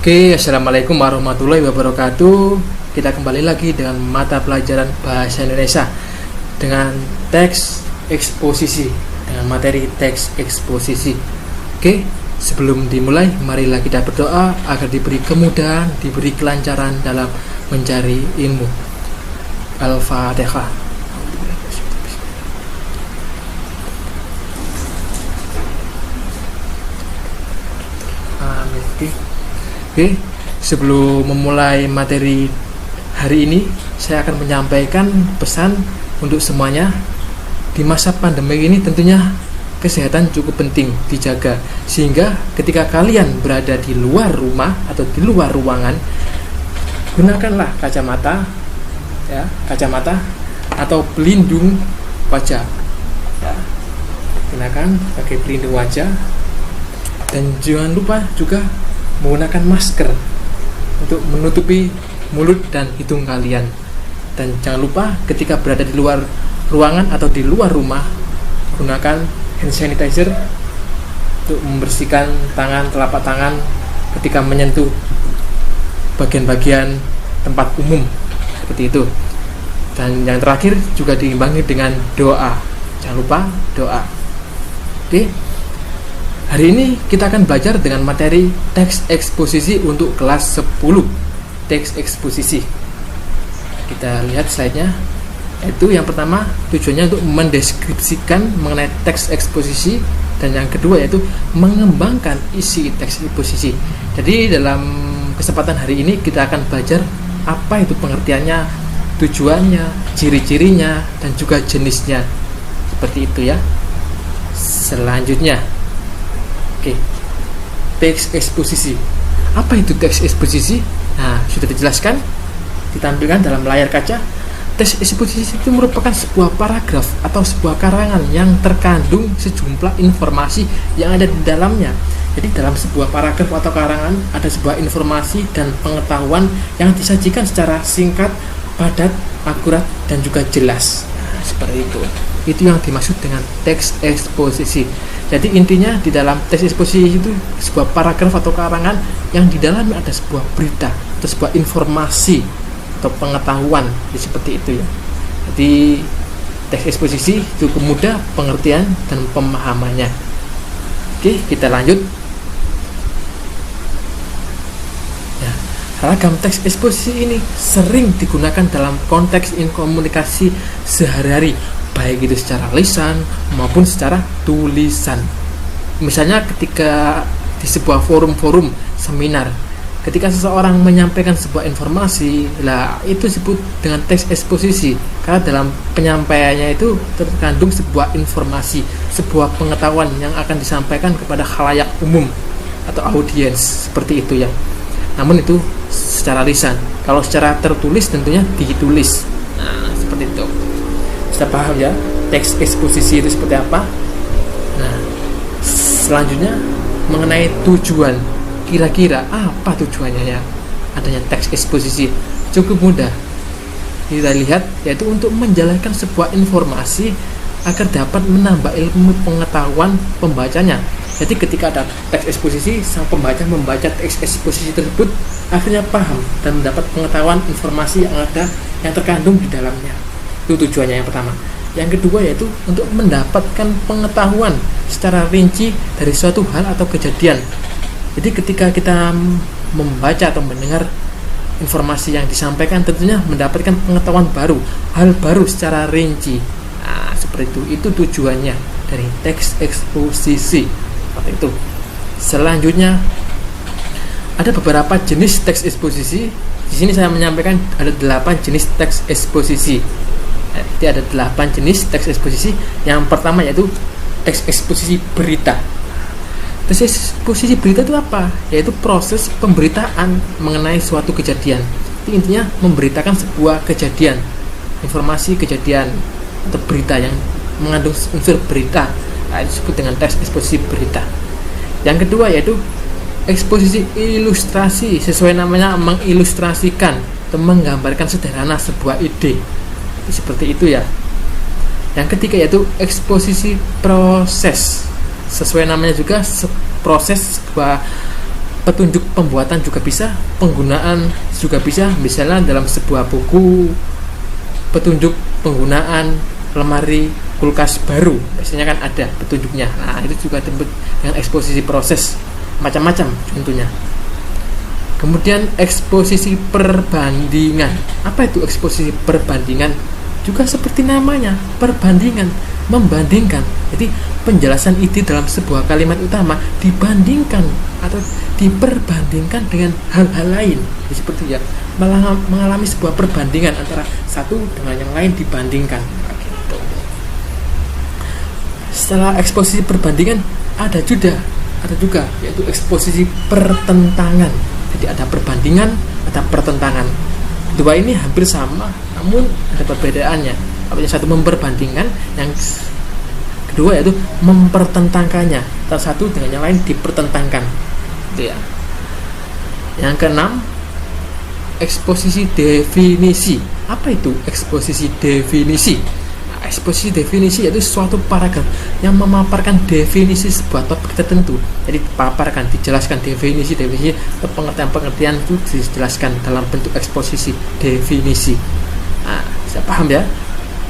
Oke, assalamualaikum warahmatullahi wabarakatuh. Kita kembali lagi dengan mata pelajaran bahasa Indonesia dengan teks eksposisi, dengan materi teks eksposisi. Oke, sebelum dimulai, marilah kita berdoa agar diberi kemudahan, diberi kelancaran dalam mencari ilmu. Al-Fatihah. Amin. Oke, sebelum memulai materi hari ini, saya akan menyampaikan pesan untuk semuanya. Di masa pandemi ini tentunya kesehatan cukup penting dijaga, sehingga ketika kalian berada di luar rumah atau di luar ruangan, gunakanlah kacamata atau pelindung wajah. Gunakan pakai pelindung wajah, dan jangan lupa juga menggunakan masker untuk menutupi mulut dan hidung kalian. Dan jangan lupa ketika berada di luar ruangan atau di luar rumah, gunakan hand sanitizer untuk membersihkan tangan, telapak tangan ketika menyentuh bagian-bagian tempat umum seperti itu. Dan yang terakhir juga diimbangi dengan doa. Jangan lupa doa. Oke. Hari ini kita akan belajar dengan materi teks eksposisi untuk kelas 10. Teks eksposisi. Kita lihat slide-nya. Itu yang pertama, tujuannya untuk mendeskripsikan mengenai teks eksposisi, dan yang kedua yaitu mengembangkan isi teks eksposisi. Jadi dalam kesempatan hari ini kita akan belajar apa itu pengertiannya, tujuannya, ciri-cirinya, dan juga jenisnya. Seperti itu ya. Selanjutnya, oke, teks eksposisi. Apa itu teks eksposisi? Nah, sudah dijelaskan, ditampilkan dalam layar kaca. Teks eksposisi itu merupakan sebuah paragraf atau sebuah karangan yang terkandung sejumlah informasi yang ada di dalamnya. Jadi dalam sebuah paragraf atau karangan ada sebuah informasi dan pengetahuan yang disajikan secara singkat, padat, akurat, dan juga jelas. Nah, seperti itu. Itu yang dimaksud dengan teks eksposisi. Jadi intinya di dalam teks eksposisi itu sebuah paragraf atau karangan yang di dalamnya ada sebuah berita atau sebuah informasi atau pengetahuan, seperti itu ya. Jadi teks eksposisi cukup mudah pengertian dan pemahamannya. Oke, kita lanjut. Ya, ragam teks eksposisi ini sering digunakan dalam konteks komunikasi sehari-hari, baik itu secara lisan maupun secara tulisan. Misalnya ketika di sebuah forum-forum seminar, ketika seseorang menyampaikan sebuah informasi, lah itu disebut dengan teks eksposisi, karena dalam penyampaiannya itu terkandung sebuah informasi, sebuah pengetahuan yang akan disampaikan kepada khalayak umum atau audiens, seperti itu ya. Namun itu secara lisan. Kalau secara tertulis tentunya ditulis. Nah, seperti itu. Sudah paham ya teks eksposisi itu seperti apa? Nah, selanjutnya mengenai tujuan. Kira-kira apa tujuannya ya adanya teks eksposisi? Cukup mudah kita lihat, yaitu untuk menjalankan sebuah informasi agar dapat menambah ilmu pengetahuan pembacanya. Jadi ketika ada teks eksposisi, sang pembaca membaca teks eksposisi tersebut akhirnya paham dan mendapat pengetahuan informasi yang ada, yang terkandung di dalamnya. Itu tujuannya yang pertama. Yang kedua yaitu untuk mendapatkan pengetahuan secara rinci dari suatu hal atau kejadian. Jadi ketika kita membaca atau mendengar informasi yang disampaikan, tentunya mendapatkan pengetahuan baru, hal baru secara rinci. Nah, seperti itu. Itu tujuannya dari teks eksposisi. Seperti itu. Selanjutnya ada beberapa jenis teks eksposisi. Di sini saya menyampaikan ada 8 jenis teks eksposisi. Jadi ada 8 jenis teks eksposisi. Yang pertama yaitu teks eksposisi berita. Teks eksposisi berita itu apa? Yaitu proses pemberitaan mengenai suatu kejadian. Itu intinya memberitakan sebuah kejadian, informasi kejadian atau berita yang mengandung unsur berita. Nah, disebut dengan teks eksposisi berita. Yang kedua yaitu eksposisi ilustrasi. Sesuai namanya, mengilustrasikan atau menggambarkan sederhana sebuah ide. Seperti itu ya. Yang ketiga yaitu eksposisi proses. Sesuai namanya juga, proses sebuah petunjuk pembuatan juga bisa, penggunaan juga bisa. Misalnya dalam sebuah buku petunjuk penggunaan lemari kulkas baru, biasanya kan ada petunjuknya. Nah, itu juga disebut dengan eksposisi proses, macam-macam contohnya. Kemudian eksposisi perbandingan. Apa itu eksposisi perbandingan? Juga seperti namanya, perbandingan, membandingkan. Jadi penjelasan ide dalam sebuah kalimat utama dibandingkan atau diperbandingkan dengan hal-hal lain. Jadi seperti ya, mengalami sebuah perbandingan antara satu dengan yang lain dibandingkan. Gitu. Setelah eksposisi perbandingan ada juga yaitu eksposisi pertentangan. Jadi ada perbandingan, ada pertentangan. Dua ini hampir sama, namun ada perbedaannya. Yang satu memperbandingkan, yang kedua yaitu mempertentangkannya. Antara satu dengan yang lain dipertentangkan. Gitu ya. Yang keenam, eksposisi definisi. Apa itu eksposisi definisi? Eksposisi definisi yaitu suatu paragraf yang memaparkan definisi sebuah topik tertentu. Jadi dipaparkan, dijelaskan definisi atau pengertian itu dijelaskan dalam bentuk eksposisi definisi. Nah, bisa paham ya?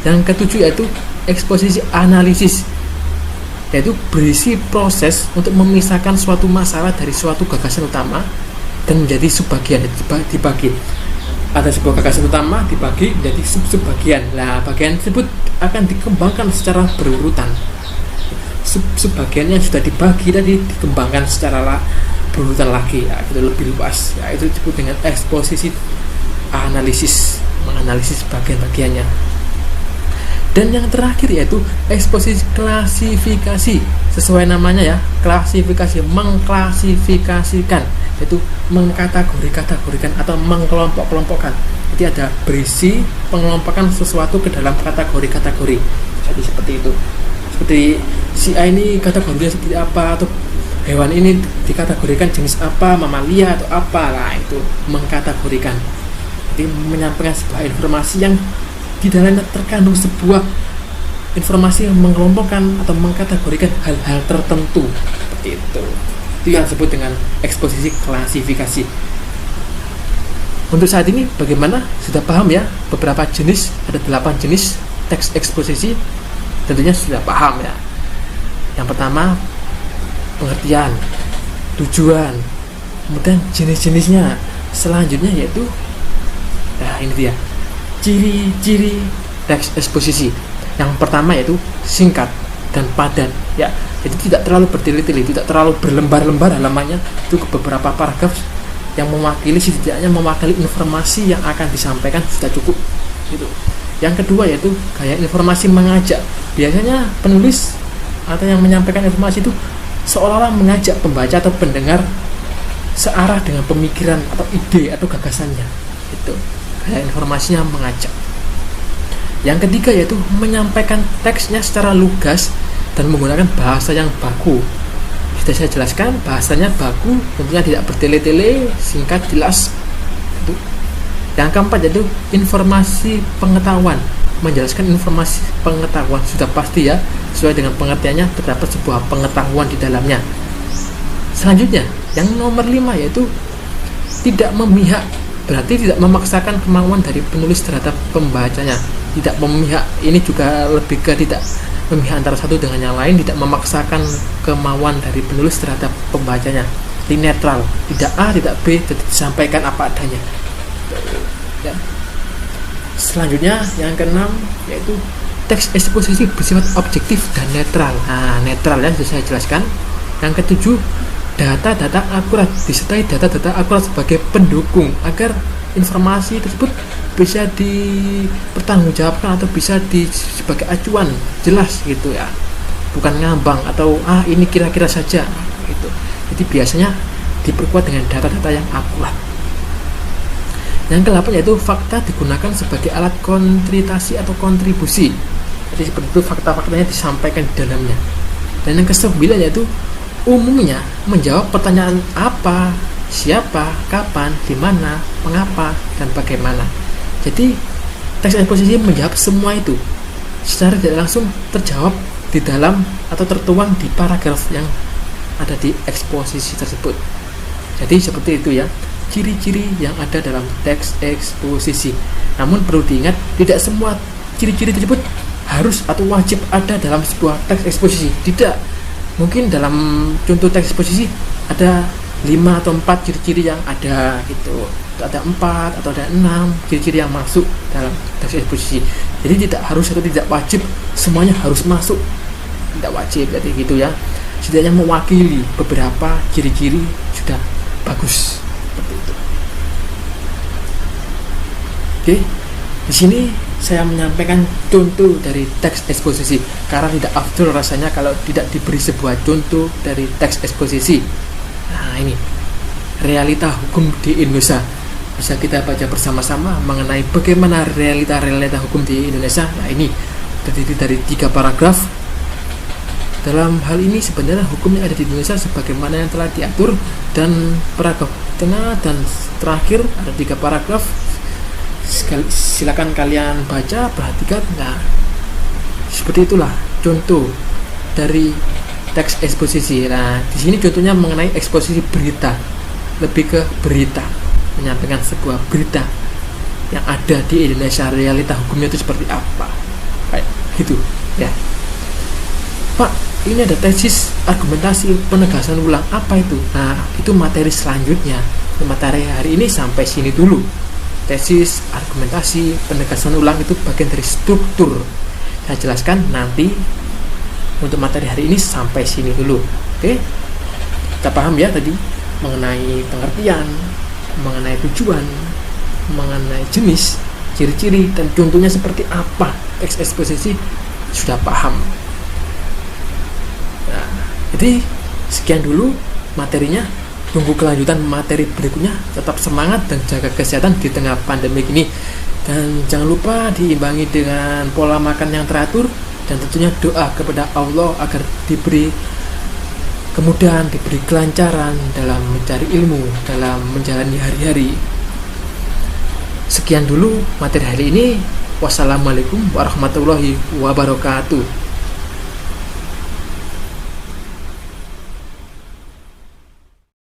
Yang ketujuh yaitu eksposisi analisis, yaitu berisi proses untuk memisahkan suatu masalah dari suatu gagasan utama dan menjadi subbagian, dibagi. Ada sebuah gagasan utama dibagi menjadi sub-bagian. Nah, bagian tersebut akan dikembangkan secara berurutan. Sub-bagiannya sudah dibagi tadi dikembangkan secara berurutan lagi. Ya, itu lebih luas. Ya, itu disebut dengan eksposisi analisis, menganalisis bagian-bagiannya. Dan yang terakhir yaitu eksposisi klasifikasi. Sesuai namanya ya, klasifikasi, mengklasifikasikan, yaitu mengkategorikan atau mengkelompok-kelompokkan. Jadi ada berisi pengelompokan sesuatu ke dalam kategori-kategori. Jadi seperti itu. Seperti si A ini kategorinya seperti apa, atau hewan ini dikategorikan jenis apa, mamalia atau apa. Nah, itu mengkategorikan. Jadi menyampaikan sebuah informasi yang di dalamnya terkandung sebuah informasi yang mengelompokkan atau mengkategorikan hal-hal tertentu. Seperti itu. Itu yang disebut dengan eksposisi klasifikasi. Untuk saat ini bagaimana? Sudah paham ya? Beberapa jenis, ada 8 jenis teks eksposisi. Tentunya sudah paham ya. Yang pertama, pengertian, tujuan, kemudian jenis-jenisnya. Selanjutnya yaitu, nah ini dia, ciri-ciri teks eksposisi. Yang pertama yaitu singkat dan padat ya. Jadi tidak terlalu bertele-tele, tidak terlalu berlembar-lembar halamannya. Itu beberapa paragraf yang mewakili, setidaknya mewakili informasi yang akan disampaikan sudah cukup gitu. Yang kedua yaitu gaya informasi mengajak. Biasanya penulis atau yang menyampaikan informasi itu seolah-olah mengajak pembaca atau pendengar searah dengan pemikiran atau ide atau gagasannya. Itu gaya informasinya mengajak. Yang ketiga yaitu menyampaikan teksnya secara lugas dan menggunakan bahasa yang baku. Sudah saya jelaskan, bahasanya baku, tentunya tidak bertele-tele, singkat, jelas. Yang keempat yaitu informasi pengetahuan, menjelaskan informasi pengetahuan. Sudah pasti ya, sesuai dengan pengertiannya terdapat sebuah pengetahuan di dalamnya. Selanjutnya, yang nomor 5 yaitu tidak memihak, berarti tidak memaksakan kemauan dari penulis terhadap pembacanya. Tidak memihak, ini juga lebih ke tidak memihak antara satu dengan yang lain, tidak memaksakan kemauan dari penulis terhadap pembacanya. Jadi netral, tidak A, tidak B, jadi disampaikan apa adanya. Ya. Selanjutnya yang keenam yaitu teks eksposisi bersifat objektif dan netral. Nah, netral yang sudah saya jelaskan. Yang ketujuh, data-data akurat, disertai data-data akurat sebagai pendukung agar informasi tersebut bisa dipertanggungjawabkan atau bisa sebagai acuan jelas gitu ya, bukan ngambang atau ini kira-kira saja gitu. Jadi biasanya diperkuat dengan data-data yang akurat. Yang ke-8 yaitu fakta digunakan sebagai alat kontritasi atau kontribusi. Jadi seperti itu, fakta-faktanya disampaikan di dalamnya. Dan yang ke-9 yaitu umumnya menjawab pertanyaan apa, siapa, kapan, di mana, mengapa, dan bagaimana. Jadi teks eksposisi menjawab semua itu secara tidak langsung terjawab di dalam atau tertuang di paragraf yang ada di eksposisi tersebut. Jadi seperti itu ya, ciri-ciri yang ada dalam teks eksposisi. Namun perlu diingat, tidak semua ciri-ciri tersebut harus atau wajib ada dalam sebuah teks eksposisi. Tidak. Mungkin dalam contoh teks eksposisi ada 5 atau 4 ciri-ciri yang ada gitu. Ada 4 atau ada 6 ciri-ciri yang masuk dalam teks eksposisi. Jadi tidak harus atau tidak wajib semuanya harus masuk. Tidak wajib, jadi gitu ya. Setidaknya mewakili beberapa ciri-ciri sudah bagus. Seperti itu. Oke. Di sini saya menyampaikan contoh dari teks eksposisi karena tidak afdol rasanya kalau tidak diberi sebuah contoh dari teks eksposisi. Nah, ini realita hukum di Indonesia. Bisa kita baca bersama-sama mengenai bagaimana realita hukum di Indonesia. Nah, ini terdiri dari 3 paragraf. Dalam hal ini sebenarnya hukum yang ada di Indonesia sebagaimana yang telah diatur, dan paragraf tengah dan terakhir ada 3 paragraf. Silakan kalian baca, perhatikan. Nah, seperti itulah contoh dari teks eksposisi. Nah, di sini contohnya mengenai eksposisi berita, lebih ke berita, menyampaikan sebuah berita yang ada di Indonesia, realita hukumnya itu seperti apa, kayak gitu ya. Pak, ini ada tesis argumentasi penegasan ulang, apa itu? Nah, itu materi selanjutnya. Materi hari ini sampai sini dulu. Tesis, argumentasi, penegasan ulang itu bagian dari struktur. Saya jelaskan nanti. Untuk materi hari ini sampai sini dulu. Oke? Kita paham ya tadi mengenai pengertian, mengenai tujuan, mengenai jenis, ciri-ciri, dan contohnya seperti apa. Teks eksposisi sudah paham. Nah, jadi sekian dulu materinya. Tunggu kelanjutan materi berikutnya. Tetap semangat dan jaga kesehatan di tengah pandemi ini. Dan jangan lupa diimbangi dengan pola makan yang teratur, dan tentunya doa kepada Allah agar diberi kemudahan, diberi kelancaran dalam mencari ilmu, dalam menjalani hari-hari. Sekian dulu materi hari ini. Wassalamualaikum warahmatullahi wabarakatuh.